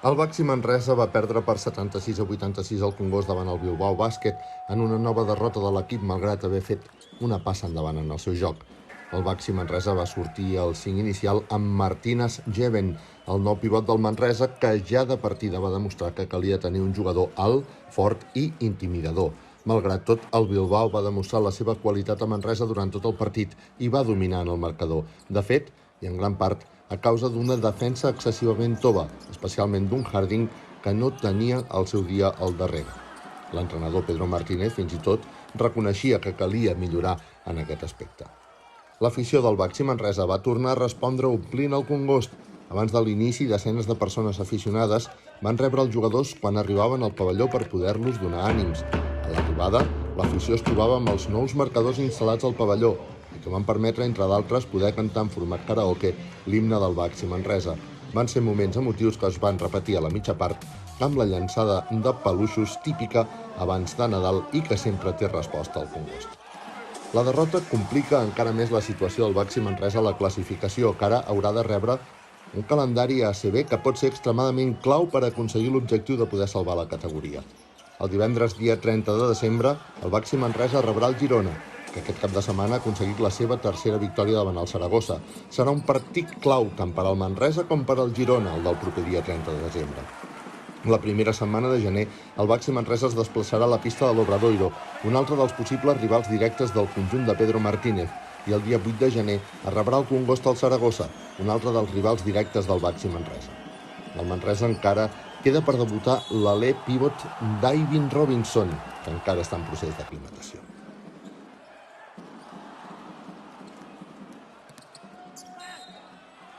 El Baxi Manresa va perdre per 76-86 al Congost davant el Bilbao Bàsquet en una nova derrota de l'equip malgrat haver fet una passa endavant en el seu joc. El Baxi Manresa va sortir al 5 inicial amb Martínez Jeven, el nou pivot del Manresa, que ja de partida va demostrar que calia tenir un jugador alt, fort i intimidador. Malgrat tot, el Bilbao va demostrar la seva qualitat a Manresa durant tot el partit i va dominar en el marcador. De fet, i en gran part, a causa d'una defensa excessivament tova, especialment d'un Harding que no tenia el seu dia al darrere. L'entrenador Pedro Martínez fins i tot reconeixia que calia millorar en aquest aspecte. L'afició del Baxi Manresa va tornar a respondre omplint el Congost. Abans de l'inici, desenes de persones aficionades van rebre els jugadors quan arribaven al pavelló per poder-los donar ànims. A l'arribada, l'afició es trobava amb els nous marcadors instal·lats al pavelló i que van permetre, entre d'altres, poder cantar en format karaoke l'himne del Baxi Manresa. Van ser moments emotius que es van repetir a la mitja part amb la llançada de peluixos típica abans de Nadal i que sempre té resposta al Congost. La derrota complica encara més la situació del Baxi Manresa a la classificació, que ara haurà de rebre un calendari ACB que pot ser extremadament clau per aconseguir l'objectiu de poder salvar la categoria. El divendres, dia 30 de desembre, el Baxi Manresa rebrà el Girona, que aquest cap de setmana ha aconseguit la seva tercera victòria davant el Saragossa. Serà un partit clau tant per al Manresa com per al Girona, el del proper dia 30 de desembre. La primera setmana de gener, el Baxi Manresa es desplaçarà a la pista de l'Obradoiro, un altre dels possibles rivals directes del conjunt de Pedro Martínez, i el dia 8 de gener es rebrà el Congost al Saragossa, un altre dels rivals directes del Baxi Manresa. El Manresa encara queda per debutar l'alè pivot d'Ivan Robinson, que encara està en procés d'aclimatació.